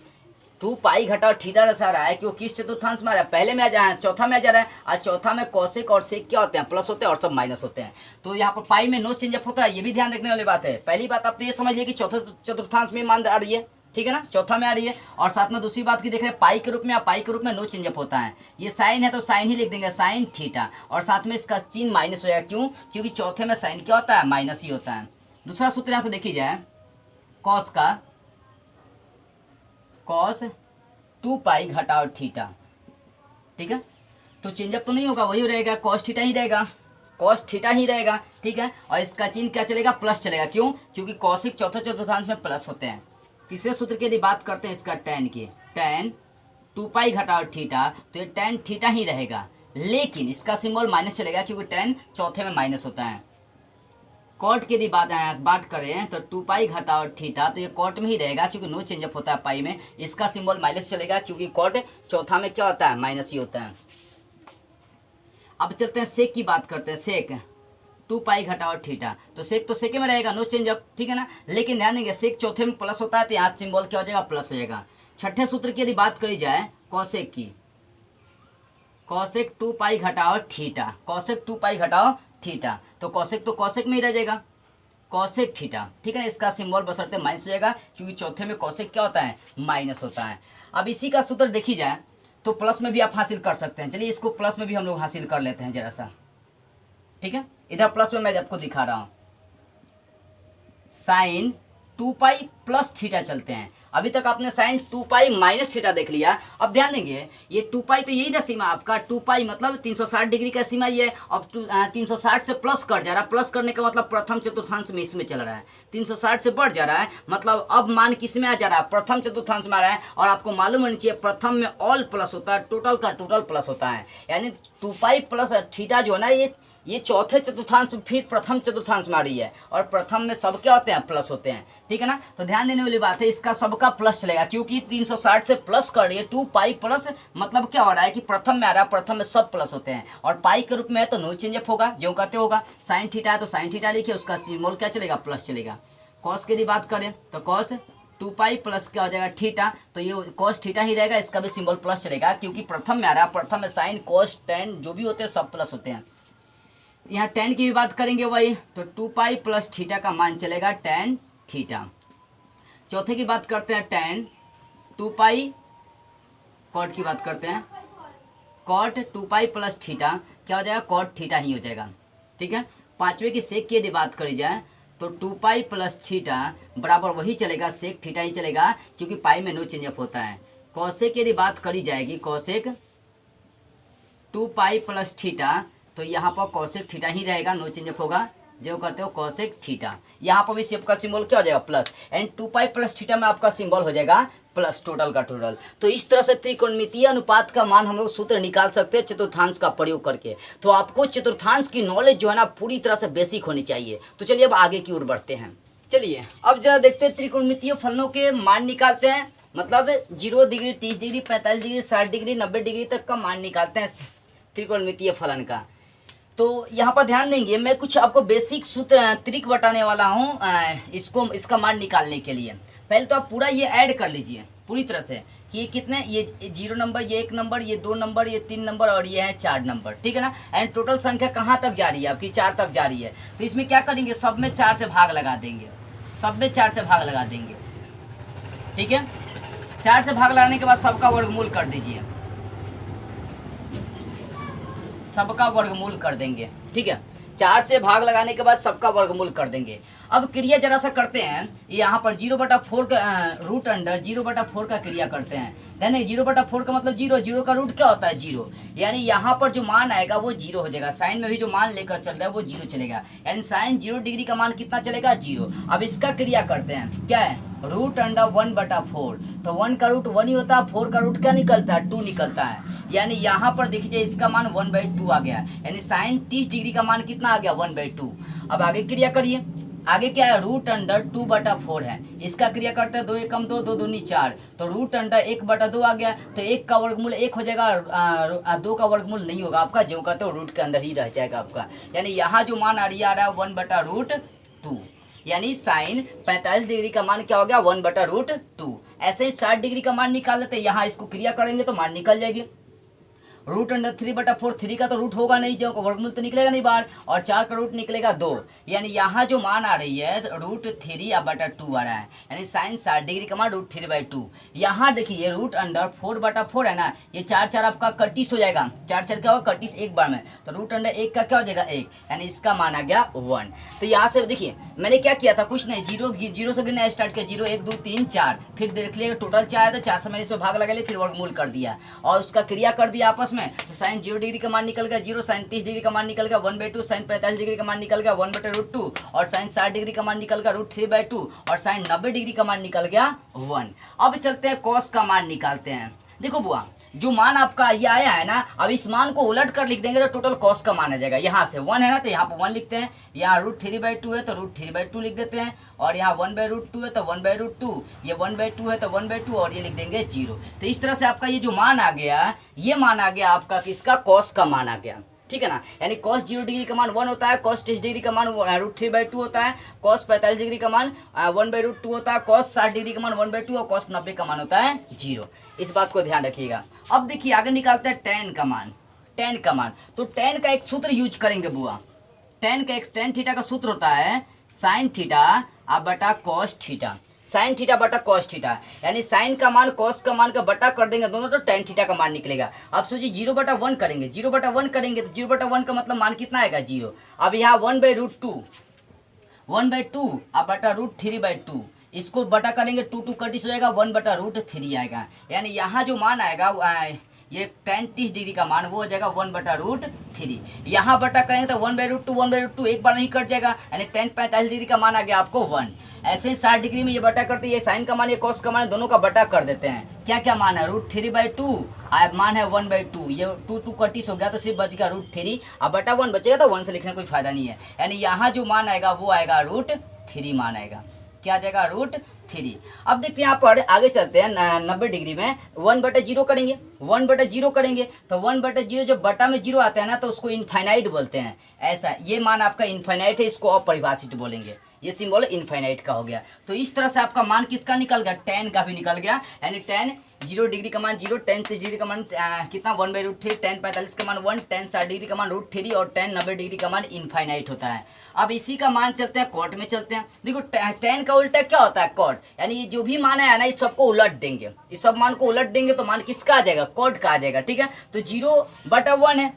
Speaker 1: 2 पाई घटाओ थीटा ऐसा रहा है कि वो किस चतुर्थांश में आ रहा है, पहले में आ जा रहा है, चौथा में आ जा रहा है, और चौथा में कॉसेक और सेक क्या होते हैं, प्लस होते हैं, और सब माइनस होते हैं। तो यहाँ पर पाई में नो चेंज अप होता है, ये भी ध्यान रखने वाली बात है। पहली बात आप तो ये समझ लिए कि चौथा चतुर्थांश में मान आ रही है, ठीक है ना, चौथा में आ रही है। और साथ में दूसरी बात की देख रहे हैं, पाई के रूप में, पाई के रूप में नो चेंज अप होता है। ये साइन है तो साइन ही लिख देंगे, साइन थीटा, और साथ में इसका चिन्ह माइनस हो जाएगा। क्यों, क्योंकि चौथे में साइन क्या होता है, माइनस ही होता है। दूसरा सूत्र यहाँ से देखी जाए, कॉस का कॉस 2 पाई घटाओ थीटा, ठीक है, तो चेंजअप तो नहीं होगा, वही रहेगा, कॉस थीटा ही रहेगा, कॉस थीटा ही रहेगा, ठीक है। और इसका चिन्ह क्या चलेगा, प्लस चलेगा। क्यों, क्योंकि कॉसिक चौथा चतुर्थांश में प्लस होते हैं। तीसरे सूत्र की यदि बात करते हैं इसका टैन की, टैन 2 पाई घटाओ थीटा, तो ये टैन थीटा ही रहेगा, लेकिन इसका सिंबल माइनस चलेगा क्योंकि टैन चौथे में माइनस होता है। कॉट की यदि बात करें तो 2 पाई घटाओ थीटा, तो ये कॉट में ही रहेगा क्योंकि नो चेंजअप होता है पाई में। इसका सिंबल माइनस चलेगा क्योंकि कॉट चौथा में क्या होता है, माइनस ही होता है। अब चलते हैं सेक की बात करते हैं, सेक 2 पाई घटाओ थीटा, तो सेक तो सेके में रहेगा, नो चेंजअप, ठीक है ना। लेकिन ध्यान देंगे सेक चौथे में प्लस होता है, तो यहाँ सिंबल क्या हो जाएगा, प्लस हो जाएगा। छठे सूत्र की यदि बात करी जाए कॉसेक की, कॉसेक 2 पाई घटाओ थीटा, कॉसेक 2 पाई घटाओ थीटा, तो कॉसेक तो कॉसेक में ही रह जाएगा, कॉसेक थीटा, ठीक है ना। इसका सिंबल बशर्ते माइनस हो जाएगा क्योंकि चौथे में कॉसेक क्या होता है, माइनस होता है। अब इसी का सूत्र देखी जाए तो प्लस में भी आप हासिल कर सकते हैं। चलिए इसको प्लस में भी हम लोग हासिल कर लेते हैं जरा सा, ठीक है। इधर प्लस में मैं आपको दिखा रहा हूं, साइन 2 पाई प्लस थीटा चलते हैं। अभी तक आपने साइन 2 पाई माइनस थीटा देख लिया। अब ध्यान देंगे ये 2 पाई तो यही ना सीमा आपका, 2 पाई मतलब 360 डिग्री का सीमा ये है। अब 360 से प्लस कर जा रहा है, प्लस करने का मतलब प्रथम चतुर्थांश में इसमें चल रहा है, 360 से बढ़ जा रहा है, मतलब अब मान किस में आ जा रहा है, प्रथम चतुर्थांश में आ रहा है। और आपको मालूम होना चाहिए प्रथम में ऑल प्लस होता है, टोटल का टोटल प्लस होता है, यानी 2 पाई प्लस थीटा जो है ना ये चौथे चतुर्थांश में फिर प्रथम चतुर्थांश में आ रही है, और प्रथम में सब क्या होते हैं, प्लस होते हैं, ठीक है ना। तो ध्यान देने वाली बात है, इसका सबका प्लस चलेगा क्योंकि 360 से प्लस कर रही है, 2 पाई प्लस मतलब क्या हो रहा है कि प्रथम में आ रहा है, प्रथम में सब प्लस होते हैं, और पाई के रूप में है तो नो चेंजअप होगा, जो कहते होगा। साइन थीटा है तो साइन थीटा लिखिए, उसका सिंबल क्या चलेगा, प्लस चलेगा। कॉस की यदि बात करें तो कॉस 2 पाई प्लस क्या हो जाएगा, थीटा, तो ये कॉस थीटा ही रहेगा, इसका भी सिंबल प्लस चलेगा क्योंकि प्रथम में आ रहा है, प्रथम में साइन कॉस टेन जो भी होते हैं सब प्लस होते हैं। यहाँ टेन की भी बात करेंगे वही, तो 2 पाई प्लस थीटा का मान चलेगा टेन थीटा। चौथे की बात करते हैं टेन 2 पाई, कॉट की बात करते हैं, कॉट 2 पाई प्लस थीटा क्या हो जाएगा, कॉट थीटा ही हो जाएगा, ठीक है। पांचवे की सेक की यदि बात करी जाए तो 2 पाई प्लस थीटा बराबर वही चलेगा, सेक थीटा ही चलेगा क्योंकि पाई में नो चेंजअप होता है। कॉसेक की यदि बात करी जाएगी, कॉसेक 2 पाई प्लस थीटा, तो यहाँ पर कॉसेक थीटा ही रहेगा, नो चेंजअप होगा, जो कहते हो कॉसेक थीटा। यहाँ पर भी सेक का सिंबल क्या हो जाएगा, plus, and 2 pi plus theta में आपका सिंबल हो जाएगा प्लस, टोटल का टोटल। तो इस तरह से त्रिकोणमितीय अनुपात का मान हम लोग सूत्र निकाल सकते हैं चतुर्थांश का प्रयोग करके। तो आपको चतुर्थांश की नॉलेज जो है ना पूरी तरह से बेसिक होनी चाहिए। तो चलिए अब आगे की ओर बढ़ते हैं। चलिए अब जरा देखते हैं त्रिकोणमितीय फलनों के मान निकालते हैं, मतलब 0 degree, 30 degree, 45 degree, 60 degree, 90 degree तक का मान निकालते हैं त्रिकोणमितीय फलन का। तो यहाँ पर ध्यान देंगे, मैं कुछ आपको बेसिक सूत्र ट्रिक बताने वाला हूँ इसका मान निकालने के लिए। पहले तो आप पूरा ये ऐड कर लीजिए पूरी तरह से कि ये कितने, ये 0 नंबर, ये 1 नंबर, ये 2 नंबर, ये 3 नंबर और ये है 4 नंबर, ठीक है ना। एंड टोटल संख्या कहाँ तक जा रही है आपकी, 4 तक जा रही है। तो इसमें क्या करेंगे, सब में 4 से भाग लगा देंगे, सब में 4 से भाग लगा देंगे, ठीक है। 4 से भाग लगाने के बाद सबका वर्गमूल कर दीजिए, सबका वर्गमूल कर देंगे, ठीक है। 4 से भाग लगाने के बाद सबका वर्गमूल कर देंगे। अब क्रिया जरा सा करते हैं, यहाँ पर 0/4 का रूट अंडर 0/4 का क्रिया करते हैं। ध्यान दें 0/4 का मतलब 0, 0 का रूट क्या होता है 0, यानी यहाँ पर जो मान आएगा वो 0 हो जाएगा। साइन में भी जो मान लेकर चल रहा है वो 0 चलेगा, यानी साइन 0 डिग्री का मान कितना चलेगा 0। अब इसका क्रिया करते हैं, क्या है रूट अंडर 1/4, तो 1 का रूट 1 ही होता है, 4 का रूट क्या निकलता है 2 निकलता है, यानी यहाँ पर देखिए इसका मान 1/2 आ गया, यानी साइन 30 डिग्री का मान कितना आ गया 1/2। अब आगे क्रिया करिए, आगे क्या है रूट अंडर 2/4 है, इसका क्रिया करते हैं 2 एकम 2, 2 दूनी 4, तो रूट अंडर 1/2 आ गया, तो 1 का वर्गमूल 1 हो जाएगा, 2 का वर्गमूल नहीं होगा आपका, जो कहते हो रूट के अंदर ही रह जाएगा आपका, यानी यहाँ जो मान आ रहा है 1/√2, यानी साइन 45 डिग्री का मान क्या हो गया 1/√2। ऐसे ही 60 डिग्री का मान निकाल लेते हैं, यहाँ इसको क्रिया करेंगे तो मान निकल जाएगी। रूट अंडर 3/4, 3 का तो रूट होगा नहीं, जो वर्गमूल तो निकलेगा नहीं बाहर, और 4 का रूट निकलेगा 2, यानी यहाँ जो मान आ रही है √3/2 आ रहा है, यानी साइन 60 डिग्री का मान √3/2। यहाँ देखिए रूट अंडर 4/4 है ना, ये 4 4 आपका 31 हो जाएगा, 4 4 क्या होगा 31 एक बार में, तो रूट अंडर 1 का क्या हो जाएगा 1, यानी इसका मान आ गया 1। तो यहाँ से देखिए मैंने क्या किया था, कुछ नहीं, 0 से गिनना स्टार्ट किया, 0 1 2 3 4, फिर देख लिया टोटल 4 है तो 4 से मैंने इसमें भाग लगा लिया, फिर वर्गमूल कर दिया और उसका क्रिया कर दिया आपस में, तो साइन 0 डिग्री का मान निकल गया 0, साइन 30 डिग्री का मान निकल गया 1/2, साइन 45 डिग्री का मान निकल गया 1/√2, और साइन 60 डिग्री का मान निकल गया √3/2, और साइन 90 डिग्री का मान निकल गया 1। अब चलते हैं कॉस का मान निकालते हैं। देखो बुआ, जो मान आपका ये आया है ना, अब इस मान को उलट कर लिख देंगे तो टोटल कॉस का मान आ जाएगा। यहाँ से 1 है ना, तो यहाँ पर 1 लिखते हैं, यहाँ √3/2 है तो √3/2 लिख देते हैं, और यहाँ 1/√2 है तो 1/√2, ये 1/2 है तो 1/2, और ये लिख देंगे 0। तो इस तरह से आपका ये जो मान आ गया, ये मान आ गया आपका किसका कॉस का मान आ गया, ठीक है ना, यानी cos 0 डिग्री का मान 1 होता है, cos 30 डिग्री का मान √3/2 होता है, cos 45 डिग्री का मान 1/√2 होता है, cos 60 डिग्री का मान 1/2 और cos 90 का मान होता है 0। इस बात को ध्यान रखिएगा। अब देखिए आगे निकालते हैं tan का मान। tan का मान, तो tan का एक सूत्र यूज करेंगे बुआ, tan थीटा का सूत्र होता है साइन थीटा बटा cos थीटा, साइन थीटा बटा कॉस थीटा, यानी साइन का मान कॉस का मान का बटा कर देंगे दोनों, तो टेन थीटा का मान निकलेगा। अब सोचिए 0/1 करेंगे, 0/1 करेंगे तो 0/1 का मतलब मान कितना आएगा 0। अब यहाँ 1/√2 अब बटा √3/2, इसको बटा करेंगे 2 2 कटिस हो जाएगा 1/√3 आएगा, यानी यहाँ जो मान आएगा ये tan 30 डिग्री का मान वो हो जाएगा 1/√3। यहाँ बटा करेंगे तो 1/√2 एक बार में ही कट जाएगा, यानी tan 45 डिग्री का मान आ गया आपको 1। ऐसे ही 60 डिग्री में ये बटा करते हैं, ये साइन का मान ये कॉस का मान दोनों का बटा कर देते हैं। क्या क्या मान है √3/2, मान है 1/2, ये 2 2 कटिस हो गया तो सिर्फ बच गया √3, अब बटा 1 बचेगा तो 1 से लिखने कोई फायदा नहीं है, यानी यहाँ जो मान आएगा वो आएगा √3 मान आएगा। क्या आ जाएगा √3। अब देखते हैं यहाँ पर आगे चलते हैं 90 डिग्री में 1/0 करेंगे, 1/0 करेंगे तो 1/0 जब बटा में 0 आता है ना तो उसको इनफाइनाइट बोलते हैं। ऐसा ये मान आपका इनफाइनाइट है, इसको अपरिभाषित बोलेंगे, ये सिंबल इनफाइनाइट का हो गया। तो इस तरह से आपका मान किसका निकल गया, tan का भी निकल गया, यानी tan 0 डिग्री का मान 0, tan 30 डिग्री का मान कितना 1/√3, tan 45 का मान 1, tan 60 डिग्री का मान √3 और tan 90 डिग्री का मान इनफाइनाइट होता है। अब इसी का मान चलते हैं कॉट में चलते हैं। देखो tan का उल्टा क्या होता है कॉट, यानी ये जो भी मान है ना इस सबको उलट देंगे, इस सब मान को उलट देंगे तो मान किसका आ जाएगा कॉट का आ जाएगा, ठीक है। तो 0/1 है,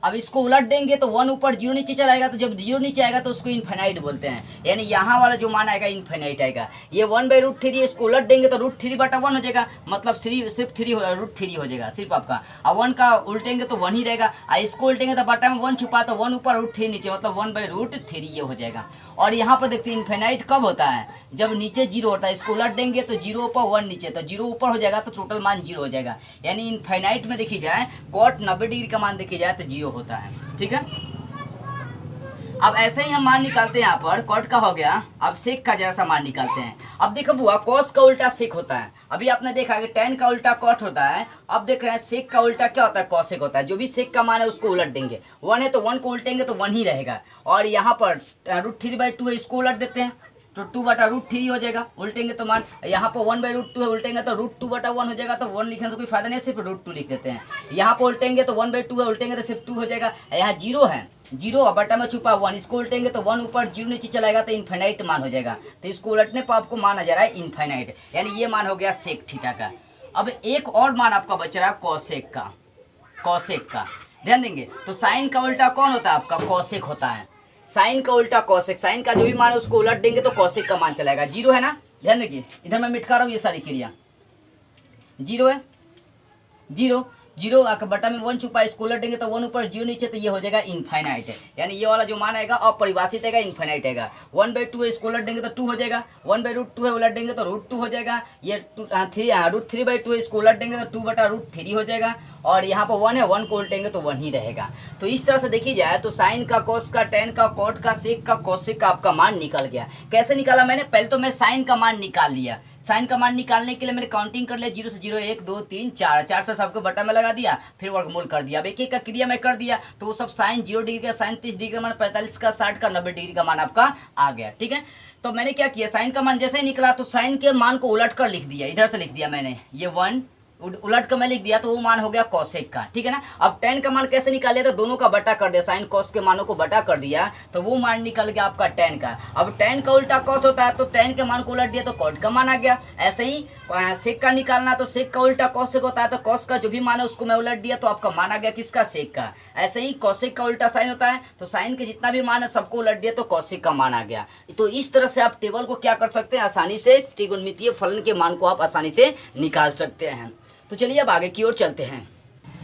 Speaker 1: अब इसको उलट देंगे तो 1 ऊपर 0 नीचे चलाएगा, तो जब 0 नीचे आएगा तो उसको इनफाइनाइट बोलते हैं, यानी यहाँ वाला जो मान आएगा इनफाइनाइट आएगा। ये 1/√3 इसको उलट देंगे तो √3/1 हो जाएगा, मतलब सिर्फ 3 √3 हो जाएगा सिर्फ आपका, और 1 का उल्टेंगे तो 1 ही रहेगा, और इसको उल्टेंगे तो बटा में 1 छुपा तो 1 ऊपर √3 नीचे, मतलब 1/√3 ये हो जाएगा। और यहाँ पर देखते हैं इनफाइनाइट कब होता है, जब नीचे 0 होता है, इसको उलट देंगे तो 0 ऊपर 1 नीचे, तो 0 ऊपर हो जाएगा तो टोटल मान 0 हो जाएगा, यानी इनफाइनाइट में देखी जाए कॉट 90 डिग्री का मान देखी जाए तो 0 होता है, ठीक है। अब ऐसे ही हम मान निकालते हैं, यहाँ पर कॉट का हो गया, अब सेक का जरा सा मान निकालते हैं। अब देखो बुआ कॉस का उल्टा सेक होता है, अभी आपने देखा कि tan का उल्टा कॉट होता है, अब देख रहे हैं सेक का उल्टा क्या होता है कॉसेक होता है। जो भी सेक का मान है उसको उलट देंगे, 1 है तो 1 को उल्टेंगे तो 1 ही रहेगा, और यहाँ पर √3/2 है इसको उलट देते हैं तो 2/√3 हो जाएगा, उल्टेंगे तो मान यहाँ पर 1/√2 है, उल्टेंगे तो √2/1 हो जाएगा, तो 1 लिखने से कोई फायदा नहीं है, सिर्फ √2 लिख देते हैं। यहाँ पर उल्टेंगे तो 1/2 है, उल्टेंगे तो सिर्फ 2 हो जाएगा, यहाँ 0 है, 0 बटा में छुपा 1, इसको उल्टेंगे तो 1 ऊपर 0 नीचे चलाएगा तो इनफाइनाइट मान हो जाएगा, तो इसको उलटने पर आपको मान आ जा रहा है इनफाइनाइट, यानी ये मान हो गया सेक थीटा का। अब एक और मान आपका बच रहा है कॉसेक का, ध्यान देंगे तो साइन का उल्टा कौन होता है आपका कॉसेक होता है, साइन का उल्टा कॉसेक, साइन का जो भी मान है उसको उलट देंगे तो कॉसेक का मान चलाएगा। 0 है ना, ध्यान रखिए, इधर मैं मिटका रहा हूँ ये सारी क्रिया। 0 है, 0 0 बटा में 1 छुपा, इसको उलट देंगे तो 1 ऊपर 0 नीचे, तो ये हो जाएगा इनफाइनाइट है। यानी ये वाला जो मान आएगा अपरिभाषित आएगा, इनफाइनाइट आएगा। 1/2 है, इसको उलट देंगे तो 2 हो जाएगा। 1/√2 है, उलट देंगे तो √2 हो जाएगा। ये √3/2 है, इसको उलट देंगे तो 2/√3 हो जाएगा। और यहाँ पर 1 है, 1 को उल्टेंगे तो 1 ही रहेगा। तो इस तरह से देखी जाए तो साइन का, कोस का, टेन का, कॉट का, सेक का, कोसेक का आपका मान निकल गया। कैसे निकाला मैंने? पहले तो मैं साइन का मान निकाल लिया। साइन का मान निकालने के लिए मैंने काउंटिंग कर लिया, 0 से 0 1 2 3 4, 4 से सबको बटा में लगा दिया, फिर वर्गमूल कर दिया। अब एक एक का क्रिया मैं कर दिया तो वो सब साइन 0 डिग्री का, साइन 30 डिग्री का मान, 45 का, 60 का, 90 डिग्री का मान आपका आ गया। ठीक है, तो मैंने क्या किया, साइन का मान जैसे ही निकला तो साइन के मान को उलट कर लिख दिया। इधर से लिख दिया मैंने, ये 1 उलट कर मैं लिख दिया तो वो मान हो गया कॉसेक का। ठीक है ना। अब टेन का मान कैसे निकाले, तो दोनों का बटा कर दिया, साइन कॉस के मानों को बटा कर दिया तो वो मान निकल गया आपका टेन का। अब टेन का उल्टा कॉट होता है तो टेन के मान को उलट दिया तो कॉट का मान आ गया। ऐसे ही सेक का निकालना तो सेक का उल्टा कॉसेक होता है तो कॉस का जो भी मान है उसको मैं उलट दिया तो आपका मान आ गया किसका, सेक का। ऐसे ही कॉसेक का उल्टा साइन होता है तो साइन के जितना भी मान है सबको उलट दिया तो कॉसेक का मान आ गया। तो इस तरह से आप टेबल को क्या कर सकते हैं, आसानी से त्रिकोणमितीय फलन के मान को आप आसानी से निकाल सकते हैं। तो चलिए अब आगे की ओर चलते हैं।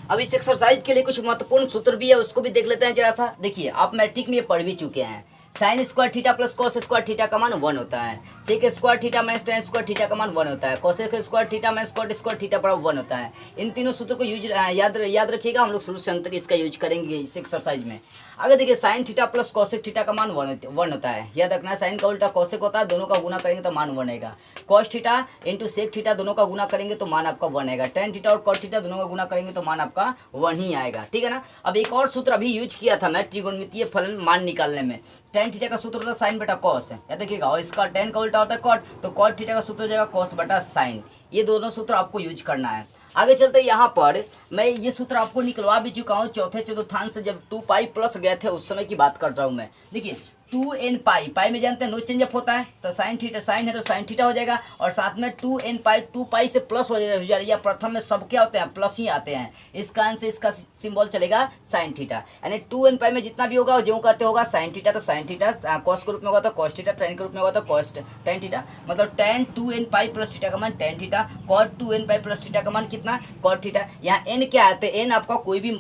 Speaker 1: अब इस एक्सरसाइज के लिए कुछ महत्वपूर्ण सूत्र भी है, उसको भी देख लेते हैं जरा सा। देखिए, आप मैट्रिक में ये पढ़ भी चुके हैं। Sine square theta plus cos square theta का मान 1 होता है। Sec square theta minus tan square theta का मान 1 होता है। Cosec square theta minus cot square theta बराबर 1 होता है। इन तीनों सूत्रों को याद रखिएगा, हम लोग शुरू से अंत तक इसका यूज करेंगे इस एक्सरसाइज में। आगे देखिए, sine theta plus cosec theta का मान 1 होता है। याद रखना है, साइन का उल्टा कॉसेक होता है, दोनों का गुना करेंगे तो मान 1 आएगा। Cos theta into sec theta दोनों का गुना करेंगे तो मान आपका 1 आएगा। टेन थीटा और कॉट थीटा दोनों का गुना करेंगे तो मान आपका 1 ही आएगा। ठीक है ना। अब एक और सूत्र अभी यूज किया था मैं त्रिकोणमितीय फलन मान निकालने में। टेन थीटा का सूत्र होता है साइन बटा कॉस है, याद देखिएगा। और इसका टेन का उल्टा होता है कॉट, तो कॉट थीटा का सूत्र हो जाएगा कॉस बटा साइन। ये दोनों सूत्र आपको यूज करना है। आगे चलते यहाँ पर मैं ये सूत्र आपको निकलवा भी चुका हूँ चौथे चतुर्थांश से, जब 2 पाई प्लस गए थे उस समय की बात कर रहा हूँ मैं। देखिए 2n पाई, पाई में जानते हैं नो चेंज अप होता है तो साइन थीटा, साइन है तो साइन थीटा हो जाएगा। और साथ में 2n पाई, 2 पाई से प्लस हो जाएगा। प्रथम में सब क्या होते हैं, प्लस ही आते हैं। इसका आंसर इसका सिंबल चलेगा साइन थीटा। यानी 2n पाई में जितना भी होगा जो कहते होगा साइन थीटा, तो साइन थीटा कॉस के रूप में होगा तो कॉस थीटा, टेन के रूप में होगा तो कॉस टेन थीटा। मतलब tan 2n pi plus theta का मान tan theta, cot 2n pi plus theta का मान कितना, कॉट थीटा। यहाँ n क्या है, तो n आपका कोई भी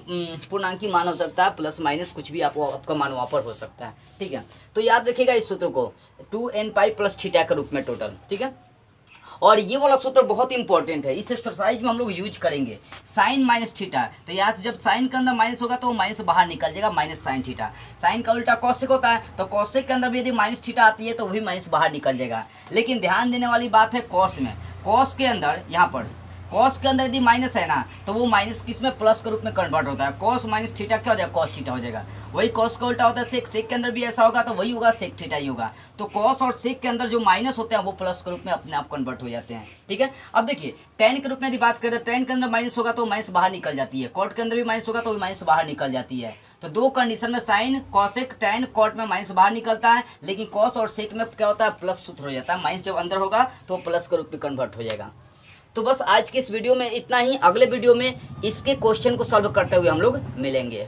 Speaker 1: पूर्णांकी मान हो सकता है, प्लस माइनस कुछ भी आपका मान वहाँ पर हो सकता है। ठीक है, तो याद रखिएगा इस सूत्र को 2n पाई प्लस थीटा के रूप में टोटल। ठीक है, और ये वाला सूत्र बहुत इंपॉर्टेंट है, इस एक्सरसाइज में हम लोग यूज करेंगे। साइन माइनस थीटा, तो यहाँ से जब साइन के अंदर माइनस होगा तो वो माइनस बाहर निकल जाएगा, माइनस साइन थीटा। साइन का उल्टा कॉसेक होता है तो कॉसेक के अंदर भी यदि माइनस थीटा आती है तो वही माइनस बाहर निकल जाएगा। लेकिन ध्यान देने वाली बात है कॉस में, कॉस के अंदर यहाँ पर कॉस के अंदर यदि माइनस है ना तो वो माइनस किस में, प्लस के रूप में कन्वर्ट होता है। कॉस माइनस थीटा क्या हो जाएगा, कॉस थीटा हो जाएगा। वही कॉस का उल्टा होता है सेक, सेक के अंदर भी ऐसा होगा तो वही होगा सेक थीटा ही होगा। तो कॉस और सेक के अंदर जो माइनस होते हैं वो प्लस के रूप में अपने आप कन्वर्ट हो जाते हैं। ठीक है, अब देखिए टेन के रूप में यदि बात करें तो टेन के अंदर माइनस होगा तो माइनस बाहर निकल जाती है, कॉट के अंदर भी माइनस होगा तो माइनस बाहर निकल जाती है। तो दो कंडीशन में साइन कॉसेक टेन कॉट में माइनस बाहर निकलता है, लेकिन कॉस और सेक में क्या होता है, प्लस सूत्र हो जाता है। माइनस जब अंदर होगा तो प्लस के रूप में कन्वर्ट हो जाएगा। तो बस आज की इस वीडियो में इतना ही। अगले वीडियो में इसके क्वेश्चन को सॉल्व करते हुए हम लोग मिलेंगे।